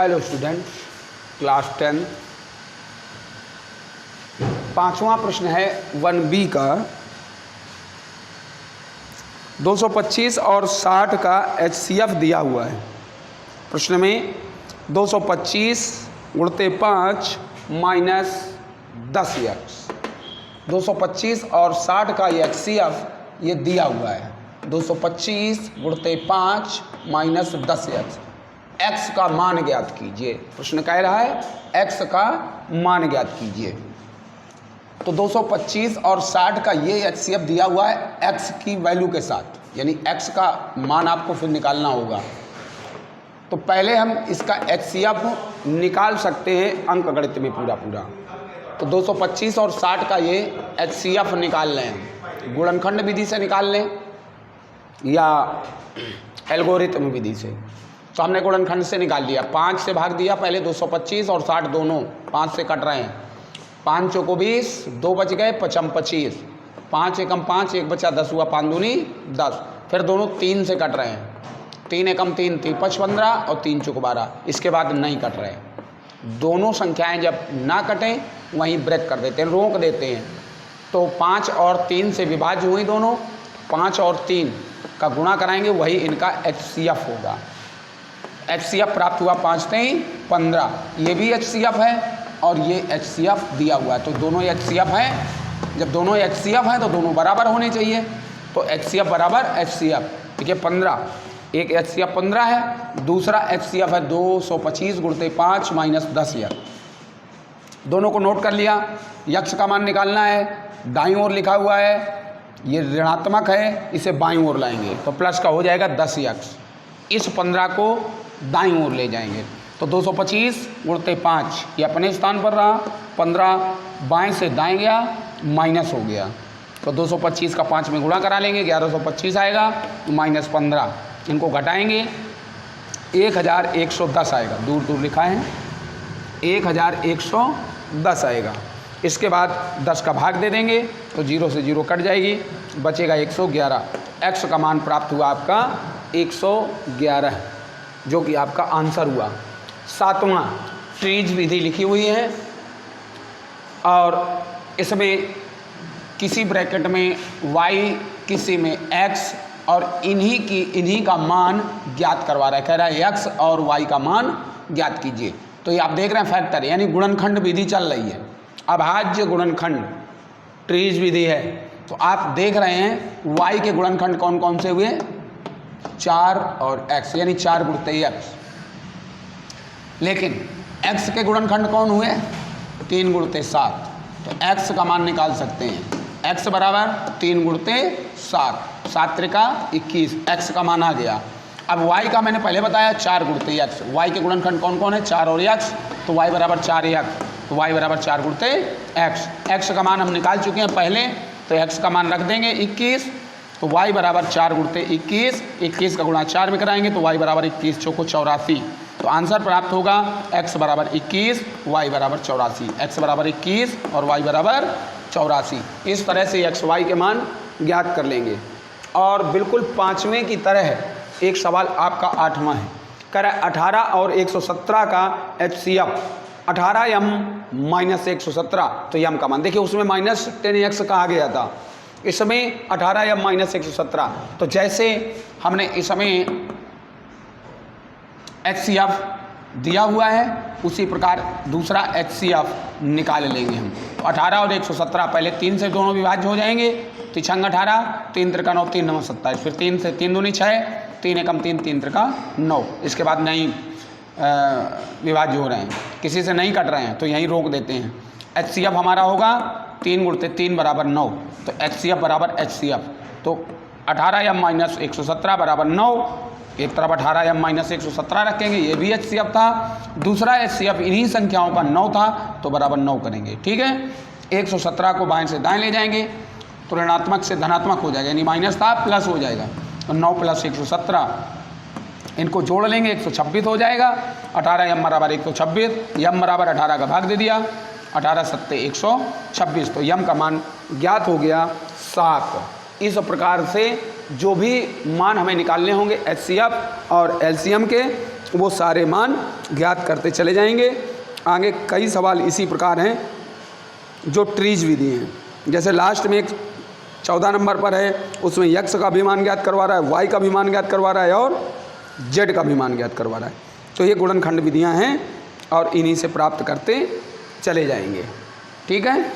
Hello student, class 10 पांचवा प्रश्न है 1B का। 225 और 60 का HCF दिया हुआ है। प्रश्न में 225 गुणते 5 माइनस 10x। 225 और 60 का ये HCF ये दिया हुआ है। 225 गुणते 5 माइनस 10x। x का मान ज्ञात कीजिए। प्रश्न कह रहा है x का मान ज्ञात कीजिए। तो 225 और 60 का ये HCF दिया हुआ है x की वैल्यू के साथ, यानी x का मान आपको फिर निकालना होगा। तो पहले हम इसका HCF निकाल सकते हैं अंकगणित में पूरा। तो 225 और 60 का ये HCF निकाल लें, गुणनखंड विधि से निकाल लें या एल्गोरिथम विधि से। तो हमने गुणनखंड से निकाल लिया, 5 से भाग दिया पहले। 225 और 60 दोनों 5 से कट रहे हैं। 5 चौको 20, 2 बच गए, 55 25। 5 एकम 5, 1 बचा 10 हुआ, 5 दूनी 10। फिर दोनों 3 से कट रहे हैं। 3 एकम 3, 3 5 15 और 3 चौको 12। इसके बाद नहीं कट रहे। दोनों संख्याएं जब ना कटें वहीं ब्रेक कर देते हैं, रोक देते हैं। तो 5 और 3 से विभाज्य हुई दोनों। 5 और 3 का गुणा कराएंगे, वही इनका HCF होगा। HCF प्राप्त हुआ 5 3 15। ये भी HCF है और ये HCF दिया हुआ है। तो दोनों HCF हैं। जब दोनों HCF हैं तो दोनों बराबर होने चाहिए। तो HCF बराबर HCF। देखिए 15, एक HCF 15 है, दूसरा HCF है 225 गुणते 5 माइनस 10x। दोनों को नोट कर लिया। यक्ष का मान निकालना है, दाईं ओर लिखा हुआ है, ये ऋणात्मक है, इसे बाईं ओर लाएंगे तो प्लस का हो जाएगा 10x। इस 15 को दाईं ओर ले जाएंगे तो 225 गुणते 5 ये अपने स्थान पर रहा, 15 बाएं से दाएं गया, माइनस हो गया। तो 225 का 5 में गुणा करा लेंगे, 1125 आएगा, माइनस 15 इनको घटाएंगे, 1110 आएगा। दूर दूर लिखा है 1110 आएगा। इसके बाद 10 का भाग दे देंगे तो 0 से 0 कट जाएगी, बचेगा 111। x का मान प्राप्त हुआ आपका 111, जो कि आपका आंसर हुआ। सातवां ट्रीज विधि लिखी हुई है और इसमें किसी ब्रैकेट में y, किसी में x और इन्हीं का मान ज्ञात करवा रहा है। कह रहा है x और y का मान ज्ञात कीजिए। तो ये आप देख रहे हैं फैक्टर, यानी गुणनखंड विधि चल रही है। अभाज्य गुणनखंड ट्रीज विधि है। तो आप देख रहे हैं y के गुणनखंड कौन कौन से हुए, 4 और x, यानी 4 गुणते x। लेकिन x के गुणनखंड कौन हुए, 3 गुणते 7। तो x का मान निकाल सकते हैं, x बराबर 3 गुणते 7, 7 त्रिका 21, x का मान आ गया। अब y का मैंने पहले बताया 4 गुणते x। y के गुणनखंड कौन कौन है, 4 और x, तो y बराबर 4x। तो y बराबर 4 गुणते x। x का मान हम निकाल चुके हैं पहले, तो x का मान रख देंगे 21। तो y बराबर 4 गुणते 21, 21 का गुणा 4 में कराएंगे तो y बराबर 21 चौको 84। तो आंसर प्राप्त होगा x बराबर 21, y बराबर 84। x बराबर 21 और y बराबर 84। इस तरह से x y के मान ज्ञात कर लेंगे। और बिल्कुल पाँचवें की तरह एक सवाल आपका आठवां है। कह रहा है 18 और 117 का HCF। 18m माइनस 117, तो यम का मान देखिए, उसमें माइनस 10x कहा गया था, इसमें 18m माइनस 117। तो जैसे हमने इसमें HCF दिया हुआ है उसी प्रकार दूसरा HCF निकाल लेंगे हम। तो 18 और 117 पहले 3 से दोनों विभाज्य हो जाएंगे, तिछंग 18, 3 त्रिका 9, 3 9 27। फिर 3 से 3 दूनी 6, 3 एकम 3, 3 त्रिका 9। इसके बाद नहीं विभाज्य हो रहे हैं, किसी से नहीं कट रहे हैं तो यहीं रोक देते हैं। HCF हमारा होगा 3 गुणते 3 बराबर 9। तो HCF बराबर HCF। तो 18m माइनस 117 बराबर 9। एक तरफ 18m माइनस 117 रखेंगे, ये भी HCF था। दूसरा HCF इन्हीं संख्याओं का 9 था, तो बराबर 9 करेंगे। ठीक है, 117 को बाएं से दाएं ले जाएंगे तो ऋणात्मक से धनात्मक हो जाएगा, यानी माइनस था प्लस हो जाएगा। तो 9 प्लस 117 इनको जोड़ लेंगे, 126 हो जाएगा। 18m बराबर 126, यम बराबर 18 का भाग दे दिया, 18 सत्ते 126। तो यम का मान ज्ञात हो गया 7। इस प्रकार से जो भी मान हमें निकालने होंगे HCF और LCM के, वो सारे मान ज्ञात करते चले जाएंगे। आगे कई सवाल इसी प्रकार हैं जो ट्रीज विधि हैं। जैसे लास्ट में एक 14 नंबर पर है, उसमें यक्स का भी मान ज्ञात करवा रहा है, वाई का भी मान ज्ञात करवा रहा है और जेड का भी मान ज्ञात करवा रहा है। तो ये गुणनखंड विधियां हैं और इन्हीं से प्राप्त करते चले जाएंगे। ठीक है।